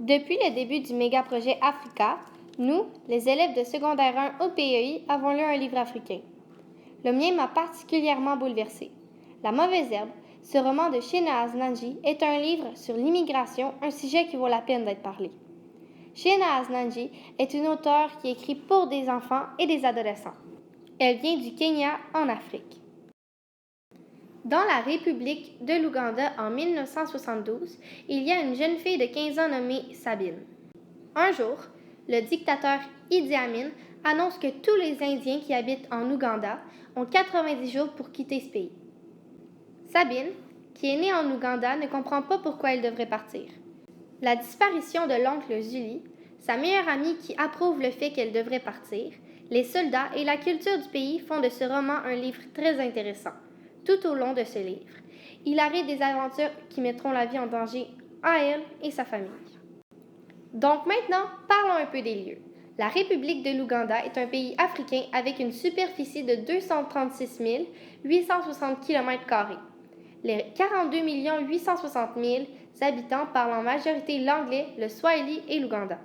Depuis le début du méga-projet Africa, nous, les élèves de secondaire 1 au PEI, avons lu un livre africain. Le mien m'a particulièrement bouleversée. La mauvaise herbe, ce roman de Shehnaz Nanji, est un livre sur l'immigration, un sujet qui vaut la peine d'être parlé. Shehnaz Nanji est une auteure qui écrit pour des enfants et des adolescents. Elle vient du Kenya, en Afrique. Dans la République de l'Ouganda en 1972, il y a une jeune fille de 15 ans nommée Sabine. Un jour, le dictateur Idi Amin annonce que tous les Indiens qui habitent en Ouganda ont 90 jours pour quitter ce pays. Sabine, qui est née en Ouganda, ne comprend pas pourquoi elle devrait partir. La disparition de l'oncle Julie, sa meilleure amie qui approuve le fait qu'elle devrait partir, les soldats et la culture du pays font de ce roman un livre très intéressant. Tout au long de ce livre, il arrive des aventures qui mettront la vie en danger à elle et sa famille. Donc maintenant, parlons un peu des lieux. La République de l'Ouganda est un pays africain avec une superficie de 236 860 km². Les 42 860 000 habitants parlent en majorité l'anglais, le swahili et l'ouganda.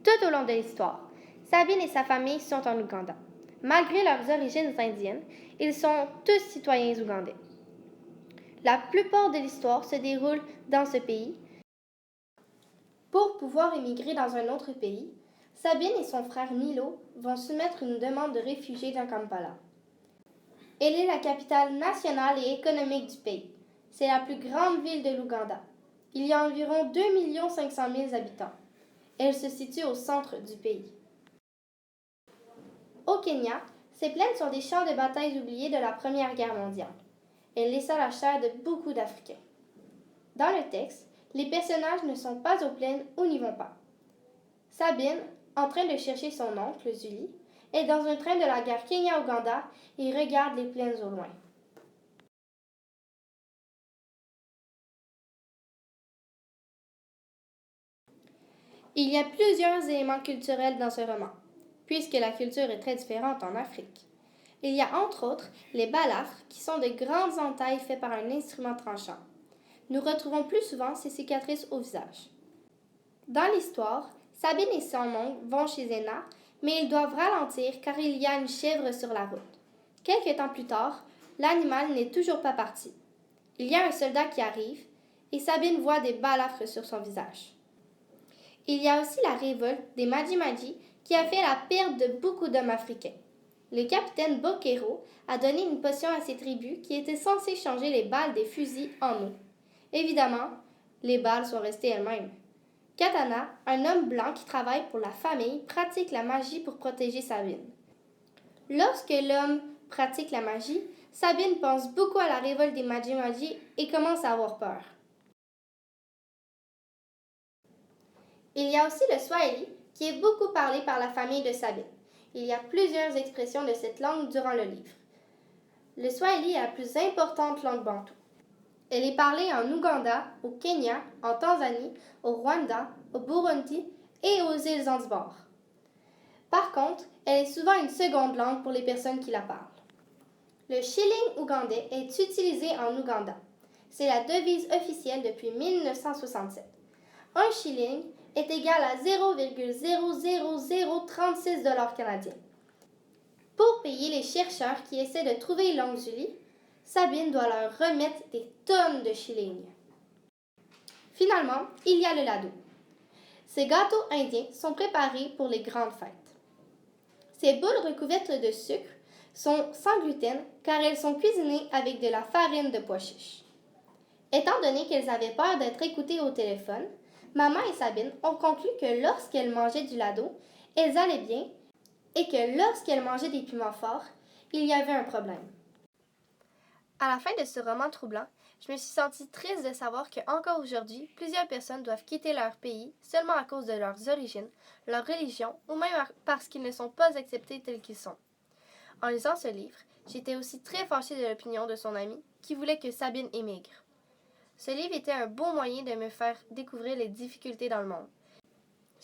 Tout au long de l'histoire, Sabine et sa famille sont en Ouganda. Malgré leurs origines indiennes, ils sont tous citoyens ougandais. La plupart de l'histoire se déroule dans ce pays. Pour pouvoir émigrer dans un autre pays, Sabine et son frère Milo vont soumettre une demande de réfugié dans Kampala. Elle est la capitale nationale et économique du pays. C'est la plus grande ville de l'Ouganda. Il y a environ 2 500 000 habitants. Elle se situe au centre du pays. Au Kenya, ces plaines sont des champs de bataille oubliés de la Première Guerre mondiale. Elle laissa la chair de beaucoup d'Africains. Dans le texte, les personnages ne sont pas aux plaines ou n'y vont pas. Sabine, en train de chercher son oncle, Julie, est dans un train de la guerre Kenya-Ouganda et regarde les plaines au loin. Il y a plusieurs éléments culturels dans ce roman, puisque la culture est très différente en Afrique. Il y a entre autres les balafres, qui sont de grandes entailles faites par un instrument tranchant. Nous retrouvons plus souvent ces cicatrices au visage. Dans l'histoire, Sabine et son oncle vont chez Zéna, mais ils doivent ralentir car il y a une chèvre sur la route. Quelque temps plus tard, l'animal n'est toujours pas parti. Il y a un soldat qui arrive et Sabine voit des balafres sur son visage. Il y a aussi la révolte des Maji-Maji qui a fait la perte de beaucoup d'hommes africains. Le capitaine Bokero a donné une potion à ses tribus qui était censée changer les balles des fusils en eau. Évidemment, les balles sont restées elles-mêmes. Katana, un homme blanc qui travaille pour la famille, pratique la magie pour protéger Sabine. Lorsque l'homme pratique la magie, Sabine pense beaucoup à la révolte des Maji-Maji et commence à avoir peur. Il y a aussi le swahili, qui est beaucoup parlé par la famille de Sabine. Il y a plusieurs expressions de cette langue durant le livre. Le swahili est la plus importante langue bantoue. Elle est parlée en Ouganda, au Kenya, en Tanzanie, au Rwanda, au Burundi et aux îles Zanzibar. Par contre, elle est souvent une seconde langue pour les personnes qui la parlent. Le shilling ougandais est utilisé en Ouganda. C'est la devise officielle depuis 1967. Un shilling est égal à 0,00036 $ canadiens. Pour payer les chercheurs qui essaient de trouver l'oncle Julie, Sabine doit leur remettre des tonnes de shillings. Finalement, il y a le laddu. Ces gâteaux indiens sont préparés pour les grandes fêtes. Ces boules recouvertes de sucre sont sans gluten car elles sont cuisinées avec de la farine de pois chiches. Étant donné qu'elles avaient peur d'être écoutées au téléphone, Maman et Sabine ont conclu que lorsqu'elles mangeaient du laddu, elles allaient bien et que lorsqu'elles mangeaient des piments forts, il y avait un problème. À la fin de ce roman troublant, je me suis sentie triste de savoir qu'encore aujourd'hui, plusieurs personnes doivent quitter leur pays seulement à cause de leurs origines, leur religion ou même parce qu'ils ne sont pas acceptés tels qu'ils sont. En lisant ce livre, j'étais aussi très fâchée de l'opinion de son ami qui voulait que Sabine émigre. Ce livre était un bon moyen de me faire découvrir les difficultés dans le monde.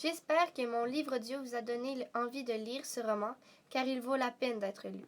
J'espère que mon livre audio vous a donné envie de lire ce roman car il vaut la peine d'être lu.